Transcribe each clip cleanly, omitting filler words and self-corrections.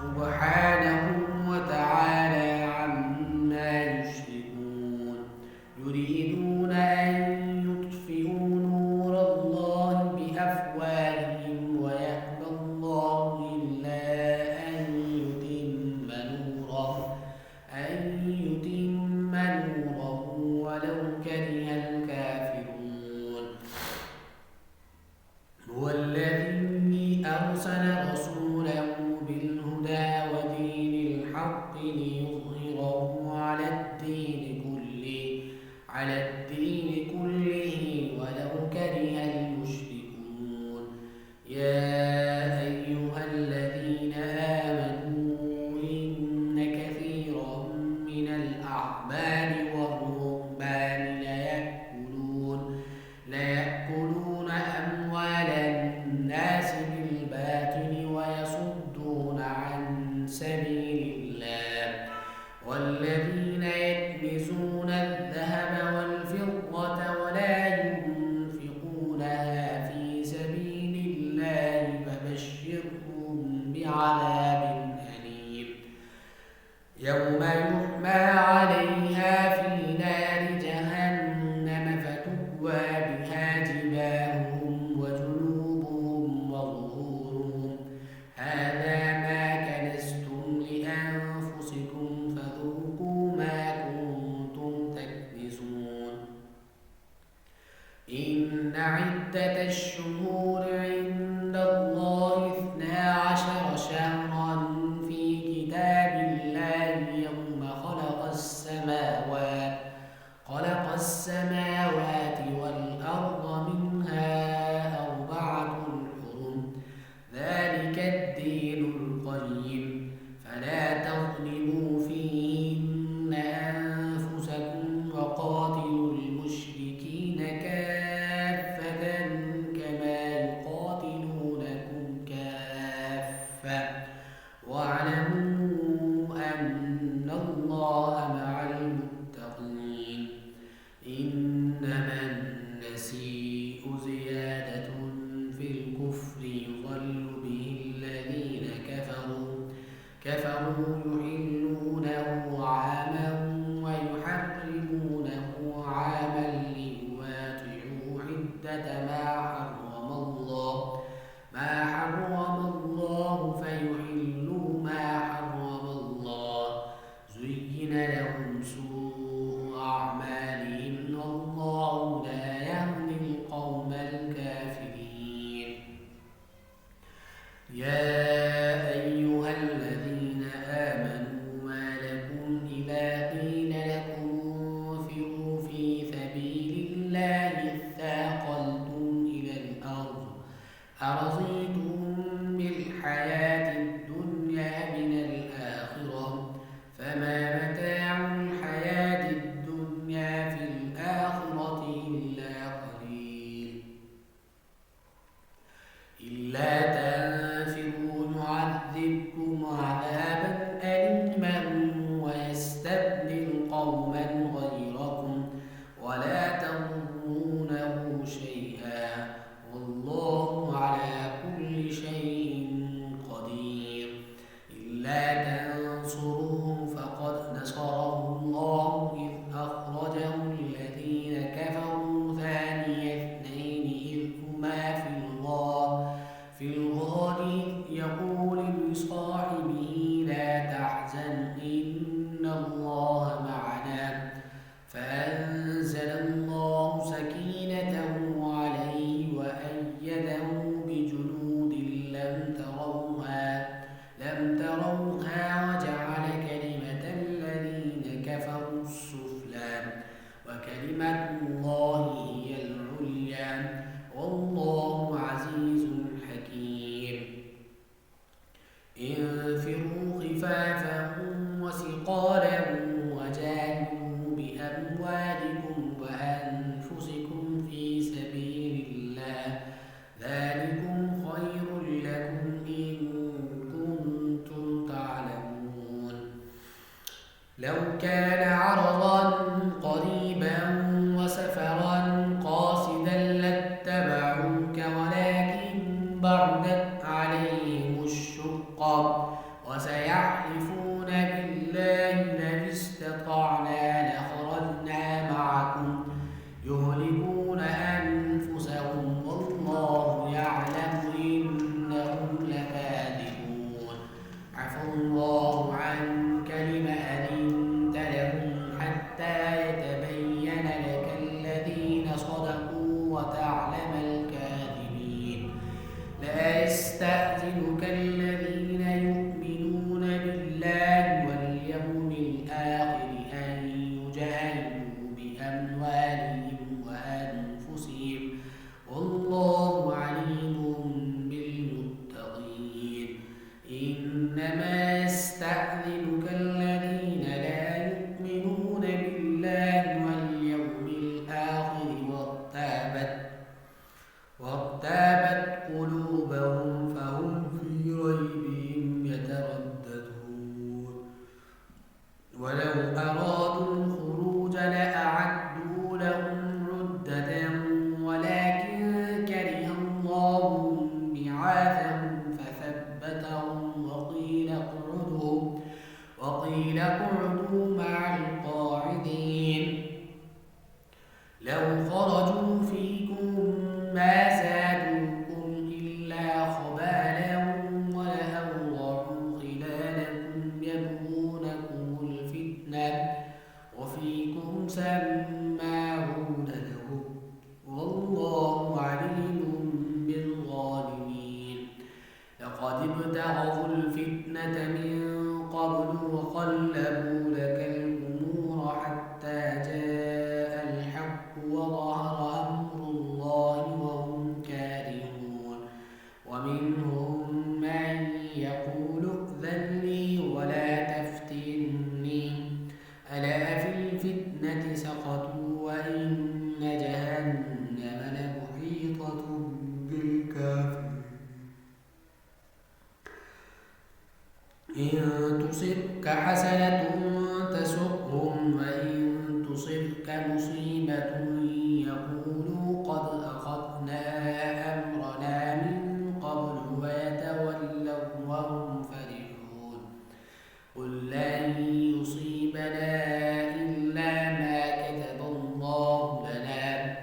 سبحانه وتعالى عما يشركون يريدون أن يطفئوا نور الله بأفواههم ويأبى الله إلا أن يتم نوره ولو كره الكافرون هو الذي أرسل رسوله بالهدى ودين الحق ليظهره على الدين كله ولو كره المشركون يا أيها الذين آمنوا إن كثيرا من الأحبار والرهبان ليأكلون أموال الناس بالباطل ويصدون عن سبيل الله والذين يكنزون الذهب والفضة ولا ينفقونها في سبيل الله فبشرهم بعذاب أليم يوم يحمى عليها في نار جهنم فتكوى بها جباههم وجنوبهم وظهورهم هذا ما كنزتم لأنفسكم فذوقوا ما كنتم تكنزون إن عدة الشهور عند الله 12 شهرا في كتاب الله يوم خلق السماوات والأرض منها 4 حرم ذلك الدين القيم فلا تظلموا فيهن أنفسكم وقاتلوا المشركين كافة كما يقاتلونكم كافة واعلموا أن الله مع المتقين إنما النسيء زيادة في الكفر يضل به الذين كفروا يحلونه عاما ويحرمونه عاما ليواطئوا عدة ما حرم الله فيحلوا ما حرم الله زين لهم سوء أعمالهم والله لا يهدي القوم الكافرين يا أيها الذين آمنوا ما لكم إذا قيل لكم انفروا في سبيل الله اثاقلتم إلى الأرض أرضيتم بالحياة الدنيا من الآخرة فما متاع الحياة الدنيا في الآخرة إلا قليل إلا تنفروا يعذبكم عذابا أليما ويستبدل قوما غيركم ولا تضرونه شيئا والله على كل شيء قدير إلا تنصروه فقد نصره الله إذ أخرجه الذين كفروا ثاني اثنين إذ هما في الغار يقول لصاحبه لا تحزن إن الله معنا فأنزل الله سكينته عليه وأيده بجنود لم تروها وجعل كلمة الذين كفروا السفلى وكلمة الله هي العليا والله عزيز حكيم انفروا خفافا وثقالا وجاهدوا بأموالكم وأنفسكم في سبيل الله ذلكم خير لكم إن كنتم تعلمون لو كان عرضا قريبا وسفرا قاصدا لاتبعوك ولكن بعدت عليهم الشقة وسيحلفون بالله لئن استطعنا لخرجنا معكم يهلكون أنفسهم والله يعلم إنهم لكاذبون عفى الله عنك لم أذنت لهم حتى يتبين لك الذين صدقوا وتعلم الكاذبين لا يستأذنك الذين يؤمنون بالله واليوم الآخر أن يجاهدوا بأموالهم وأنفسهم والله عليم بالمتقين إنما يستأذنك الذين لا يؤمنون بالله واليوم الآخر وارتابت قلوبهم فهم في ريبهم يترددون ولو أرادوا الخروج لأعدوا لهم عدة ولكن كره الله بعاثهم فثبتهم وقيل اقعدوا مع القاعدين لو خرجوا فيكم ما زادوكم إلا خبالا ولأوضعوا خلالكم يبغونكم الفتنة وفيكم سماعون لهم والله عليم بالظالمين لقد ابتغوا الفتنة من قبل وقلبوا لك الأمور حتى جاء الحق وظهر أمر الله وهم كارهون ومنهم من يقول ائذن لي ولا تفتني ألا في الفتنة سقطوا وإن جهنم لمحيطة بالكافرين إن تصبك حسنة تسؤهم وإن تصبك مصيبة يقولوا قد أخذنا أمرنا من قبل ويتولوا وهم فرحون قل لن يصيبنا إلا ما كتب الله لنا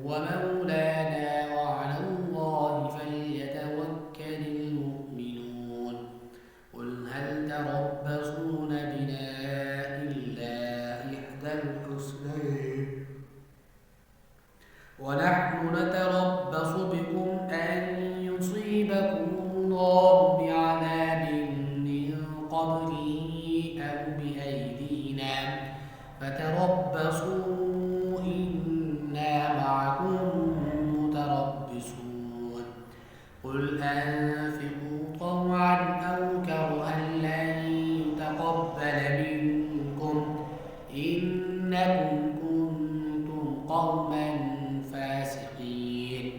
ومولانا وعلى الله فليتوكل المؤمنون قل هل تربصون بنا إلا إحدى الحسنيين ونحن نتربص بكم أن يصيبكم الله بعذاب من قبله أو بأيدينا فتربصوا إنا معكم متربصون قل أنفقوا طوعا أو كرها لن يتقبل منكم إنكم كنتم قوما فاسقين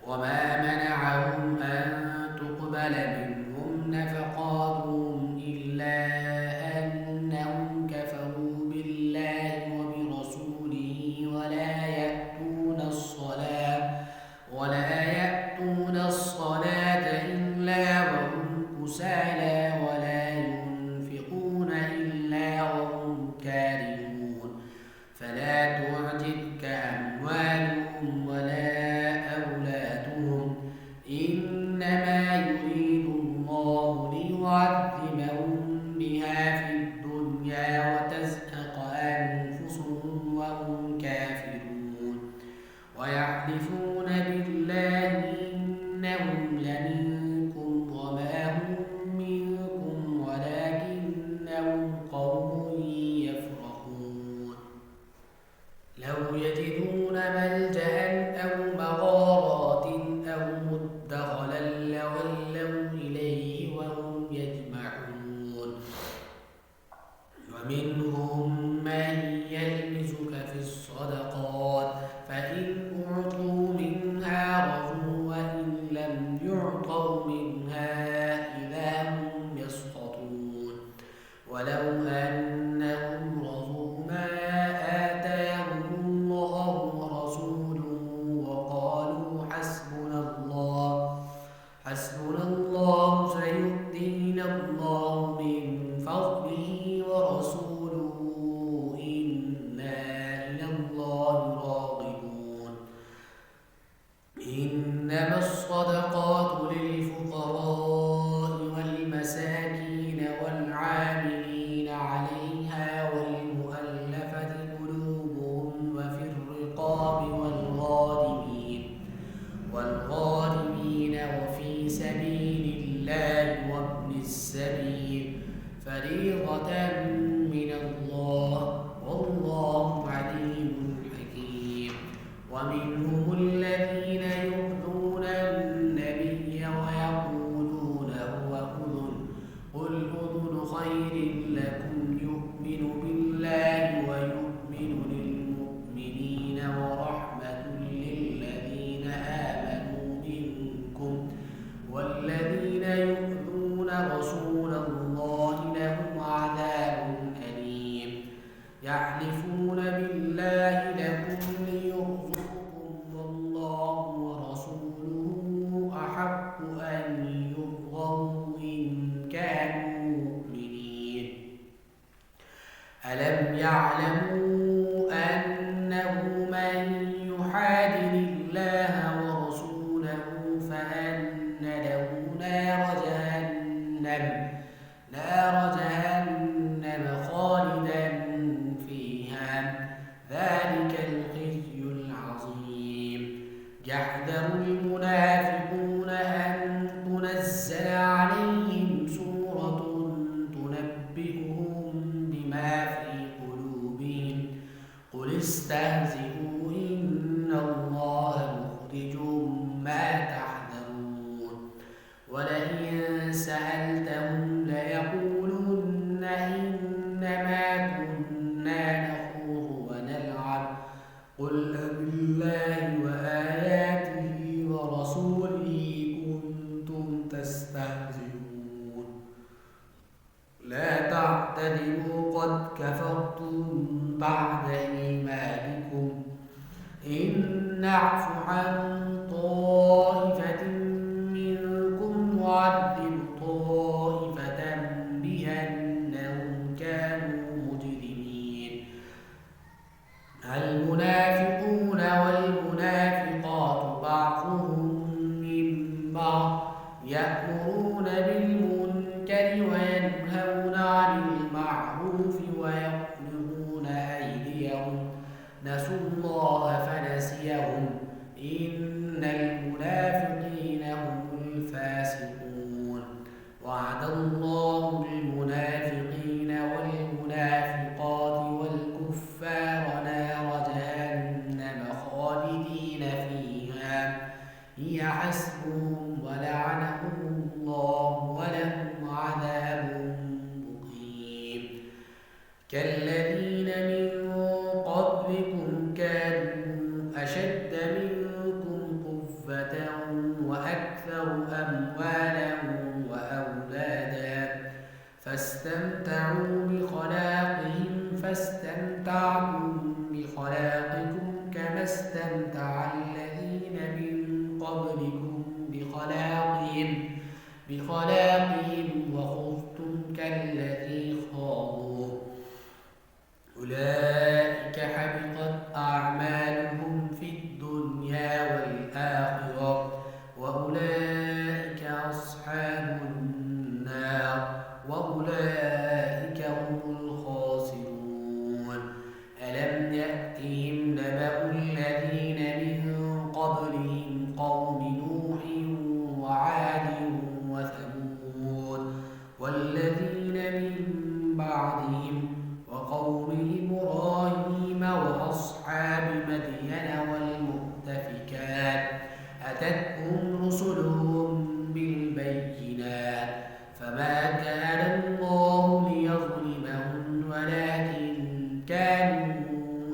وما منعهم أن تقبل منهم نفقاتهم إلا أنهم كفروا بالله وبرسوله ولا يأتون الصلاة إلا وهم كسالى ولا ينفقون إلا وهم كارهون فلا تعجبك أموالهم ولا أولادهم إنما يريد الله ليعذبهم بها في الدنيا وتزهق أنفسهم وهم كافرون ويحلفون بالله إنهم لمنكم وما هم الله من فضله ورسوله إنا إلى الله راغبون. إنما الصدقات للفقراء والمساكين والعاملين عليها والمؤلفة قلوبهم وفي الرقاب والغارمين وفي سبيل الله وابن السبيل فريضة من الله والله عليم حكيم. ومنهم الذين يؤذون النبي ويقولون هو أذن قل أذن خير لكم يؤمن بالله ويؤمن للمؤمنين ورحمة للذين آمنوا منكم والذين يؤذون رسول الله لهم عذاب أليم. يحلفون بالله لكم ليرضوكم والله ورسوله أحق أن يرضوا إن كانوا مؤمنين. ألم يعلموا أنه من يحادد الله ورسوله فأن له نار جهنم خالدا فيها ذلك الخزي العظيم. يحذر المنافقون أن تنزل عليهم سورة تنبئهم بما في قلوبهم قل استهزئوا إن الله مخرج ما تحذرون. ولئن سألتهم ليقولن إنما كنا نخوض ونلعب قل أبالله وآياته ورسوله كنتم تستهزئون. لا تعتذروا قد كفرتم بعد إيمانكم إن نعف عن طائفة منكم نعذب طائفة بأنهم كانوا مجرمين. المنافقون والمنافقات بعضهم من بعض يأمرون بالمنكر وينهون عن المعروف ويقبضون أيديهم نسوا الله فنسيهم إن المنافقين هم الفاسقون. وعد الله المنافقين والمنافقات والكفار نار جهنم خالدين فيها هي حسبهم ولعنهم الله ولهم عذاب مقيم. كالذين من قبلكم كانوا أشد منكم قوة وأكثر أموالا وأولادا فاستمتعوا بخلاقهم فاستمتعتم بخلاقكم كما استمتع الذين من قبلكم بخلاقهم وخضتم كالذي خاضوا أولئك حبطت أعمالهم في الدنيا والآخرة وأولئك أصحاب النار وأولئك هم الخاسرون. ألم يأتهم نبأ الذين من قبلهم قوم نوح وعاد وثمود والذين من بعدهم وقوم إبراهيم وأصحاب مدين والمؤتفكات أتتهم رسلهم بالبينات فما كان الله ليظلمهم ولكن كانوا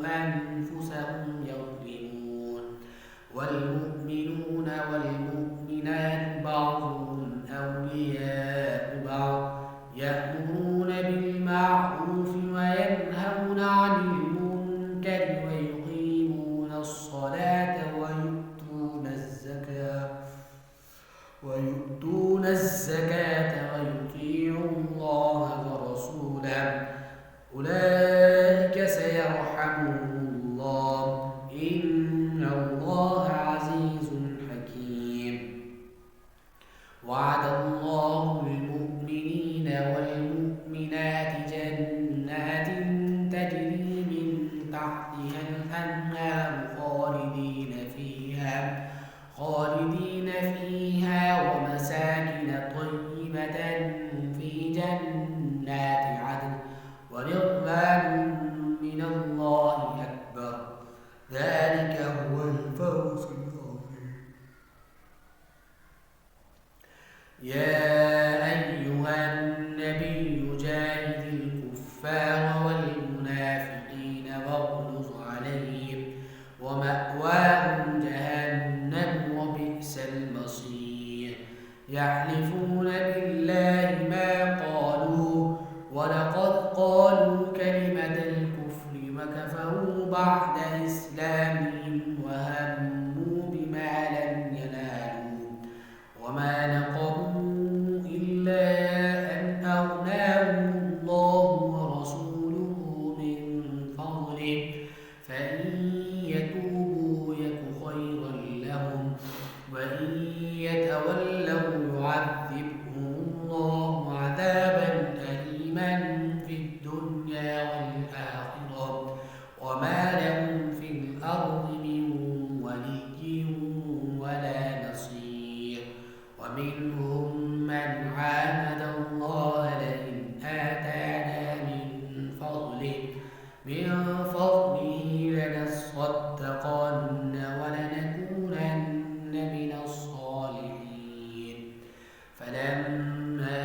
أنفسهم يظلمون. والمؤمنون والمؤمنات بعضهم أولياء بعض يأمرون بالمعروف وينهون عن المنكر ويقيمون الصلاة ويؤتون الزكاة ويطيعون جنات عدن ورضوان من الله أكبر ذلك هو الفوز العظيم. يا أيها النبي جاهد الكفار والمنافقين واغلظ عليهم ومأواهم جهنم وبئس المصير. يحلفون بالله ما قالوا ولقد قالوا كلمة الكفر وكفروا بعد إسلامهم وهموا بما لم ينالوا وما نقموا إلا أن أغناهم الله ورسوله من فضله فإن يتوبوا يك خيرا لهم وإن يتولوا يعذبهم الله عذابا أليما في الدنيا والآخرة وما لهم في الأرض من ولي ولا نصير. ومنهم من عاهد الله لئن آتانا من فضله لنصدقن ولنكونن من الصالحين. فلما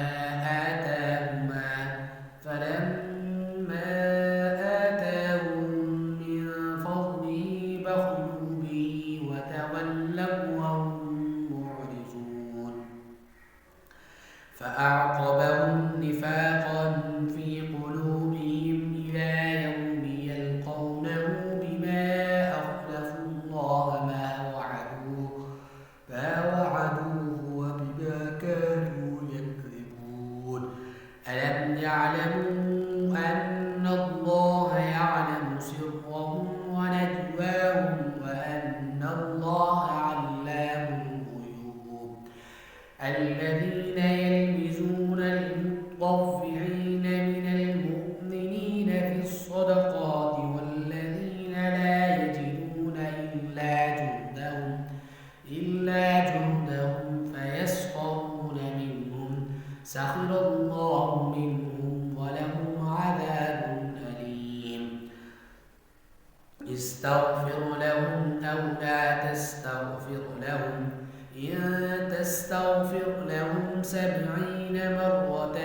آتاهم من فضله بخلوا به وتولوا وهم معرضون. فأعقبهم نفاقا في قلوبهم إلى يوم يلقونه بما أخلفوا الله ما وعدوه وبما كانوا يكذبون. ألم يعلموا أن الله يعلم سرهم ونجواهم وأن الله علام الغيوب. الذين يلمزون المطوعين من المؤمنين في الصدقات والذين لا يجدون إلا جهدهم فيسخرون منهم سخر الله منهم ولهم عذاب أليم. استغفر لهم أو لا تستغفر لهم إن تستغفر لهم 70 مرة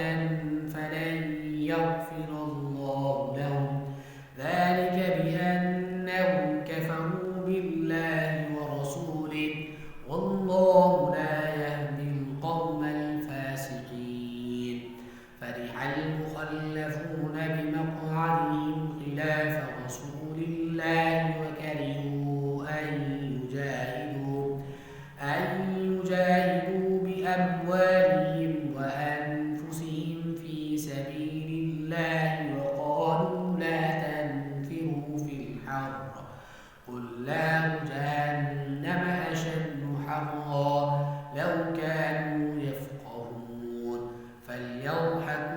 فلن يغفر الله لهم ذلك بأنهم كفروا بالله ورسوله والله لا يهدي القوم الفاسقين. فرح المخلفون بمقعدهم خلاف رسول الله وكرهوا أن يجاهدوا بأموالهم وأنفسهم في سبيل الله وقالوا لا تنفروا في الحر قل نار جهنم أشد حرا لو كانوا يفقهون. فليضحكوا